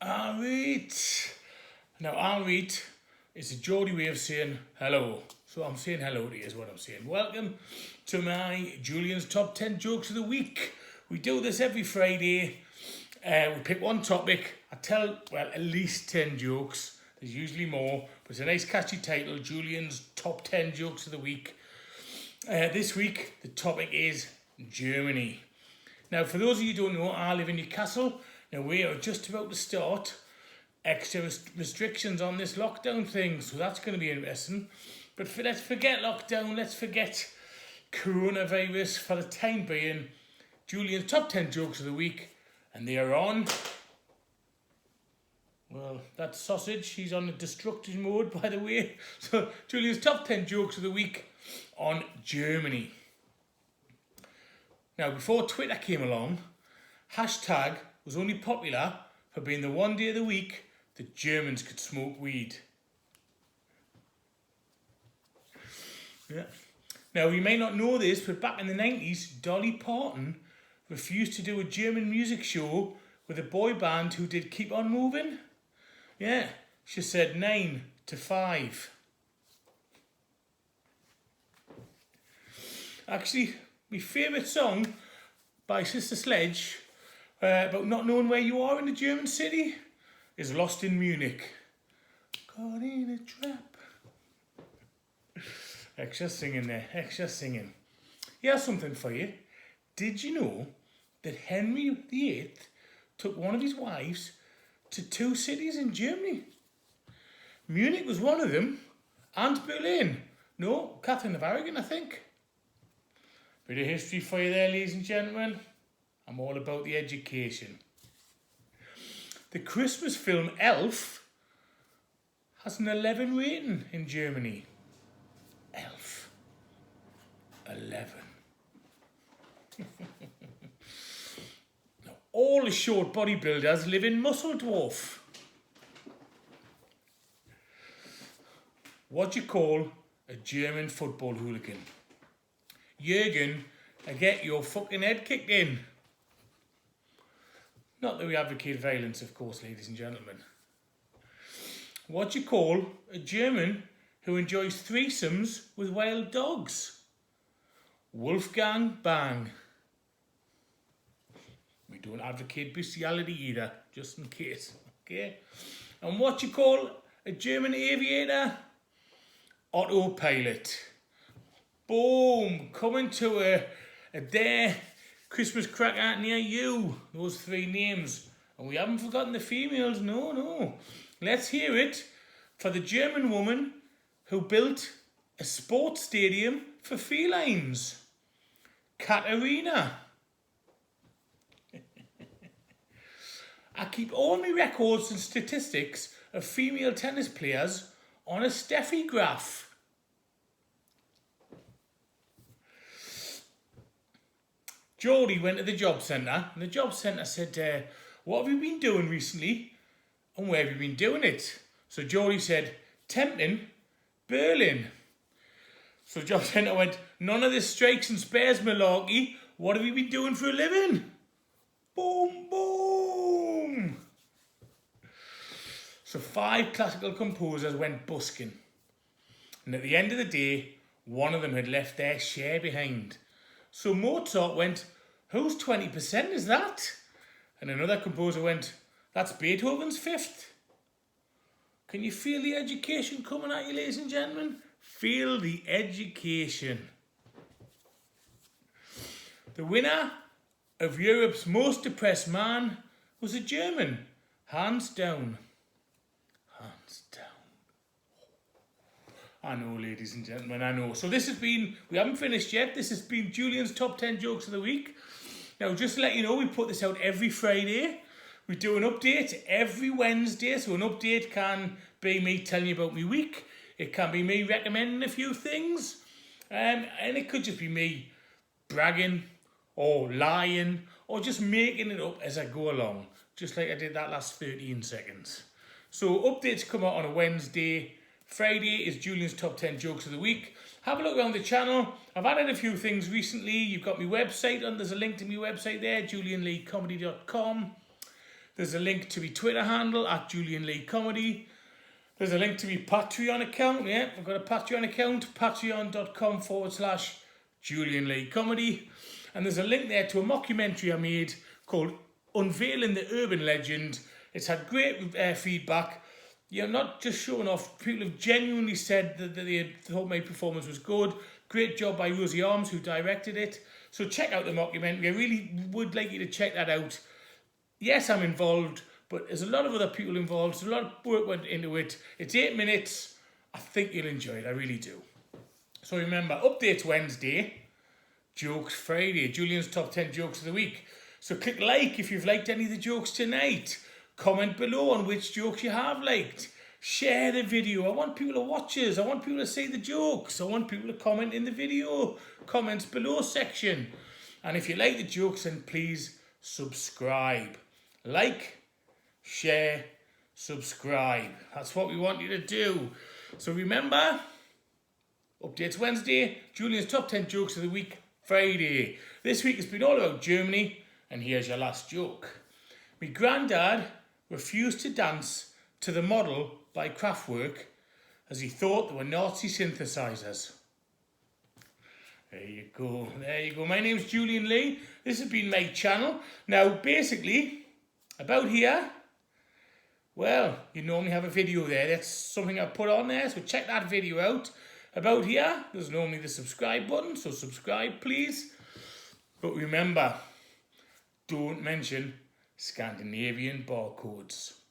Alright. Now, alright is a Geordie way of saying hello. So I'm saying hello to you is what I'm saying. Welcome to my Julian's Top 10 Jokes of the Week. We do this every Friday. We pick one topic. I tell, at least 10 jokes. There's usually more. But it's a nice catchy title, Julian's Top 10 Jokes of the Week. This week, the topic is Germany. Now, for those of you who don't know, I live in Newcastle. Now, we are just about to start extra restrictions on this lockdown thing, so that's going to be interesting. But let's forget lockdown, let's forget coronavirus for the time being. Julian's Top 10 Jokes of the Week, and they are on... Well, that sausage, he's on a destructive mode, by the way. So, Julian's Top 10 Jokes of the Week on Germany. Now, before Twitter came along, hashtag was only popular for being the one day of the week that Germans could smoke weed. Yeah. Now, you may not know this, but back in the 90s, Dolly Parton refused to do a German music show with a boy band who did Keep On Moving. Yeah, she said 9 to 5. Actually, my favourite song by Sister Sledge about not knowing where you are in a German city is Lost in Munich. Caught in a trap. Extra singing there, extra singing. Here's something for you. Did you know that Henry VIII took one of his wives to 2 cities in Germany? Munich was one of them, and Berlin. No, Catherine of Aragon, I think. Bit of history for you there, ladies and gentlemen. I'm all about the education. The Christmas film Elf has an 11 rating in Germany. Elf. 11. Now, all the short bodybuilders live in Musseldorf. What do you call a German football hooligan? Jürgen, I get your fucking head kicked in. Not that we advocate violence, of course, ladies and gentlemen. What do you call a German who enjoys threesomes with wild dogs? Wolfgang Bang. We don't advocate bestiality either, just in case. Okay? And what do you call a German aviator? Autopilot. Boom! Coming to a Dare Christmas cracker near you. Those 3 names. And we haven't forgotten the females. No. Let's hear it for the German woman who built a sports stadium for felines. Katerina. I keep all my records and statistics of female tennis players on a Steffi graph. Geordie went to the job centre, and the job centre said, what have you been doing recently, and where have you been doing it? So Geordie said, temping, Berlin. So the job centre went, none of this strikes and spares malarkey, what have you been doing for a living? Boom, boom. So 5 classical composers went busking, and at the end of the day, one of them had left their share behind. So Mozart went, whose 20% is that? And another composer went, that's Beethoven's 5th. Can you feel the education coming at you, ladies and gentlemen? Feel the education. The winner of Europe's Most Depressed Man was a German. Hands down. Hands down. I know, ladies and gentlemen, I know. So this has been, we haven't finished yet. This has been Julian's Top 10 Jokes of the Week. Now, just to let you know, we put this out every Friday. We do an update every Wednesday. So an update can be me telling you about my week. It can be me recommending a few things. And it could just be me bragging or lying or just making it up as I go along. Just like I did that last 13 seconds. So updates come out on a Wednesday. Friday is Julian's Top 10 Jokes of the Week. Have a look around the channel. I've added a few things recently. You've got my website, and there's a link to my website there, julianleecomedy.com. There's a link to my Twitter handle at Julian Lee Comedy. There's a link to my Patreon account. Yeah, I've got a Patreon account, patreon.com/Julian Lee Comedy. And there's a link there to a mockumentary I made called Unveiling the Urban Legend. It's had great feedback. You're not just showing off. People have genuinely said that they thought my performance was good. Great job by Rosie Arms, who directed it. So check out the mockumentary. I really would like you to check that out. Yes, I'm involved, but there's a lot of other people involved. So a lot of work went into it. It's 8 minutes. I think you'll enjoy it. I really do. So remember, updates Wednesday, jokes Friday, Julian's top 10 jokes of the week. So click like if you've liked any of the jokes tonight. Comment below on which jokes you have liked. Share the video. I want people to watch us. I want people to see the jokes. I want people to comment in the video comments below section. And if you like the jokes, then please subscribe. Like, share, subscribe. That's what we want you to do. So remember, updates Wednesday, Julian's top 10 jokes of the week Friday. This week has been all about Germany, and here's your last joke. My granddad refused to dance to the model by Kraftwerk as he thought they were Nazi synthesizers. There you go. There you go. My name's Julian Lee. This has been my channel. Now, basically, about here, well, you normally have a video there. That's something I put on there, so check that video out. About here, there's normally the subscribe button, so subscribe, please. But remember, don't mention Scandinavian barcodes.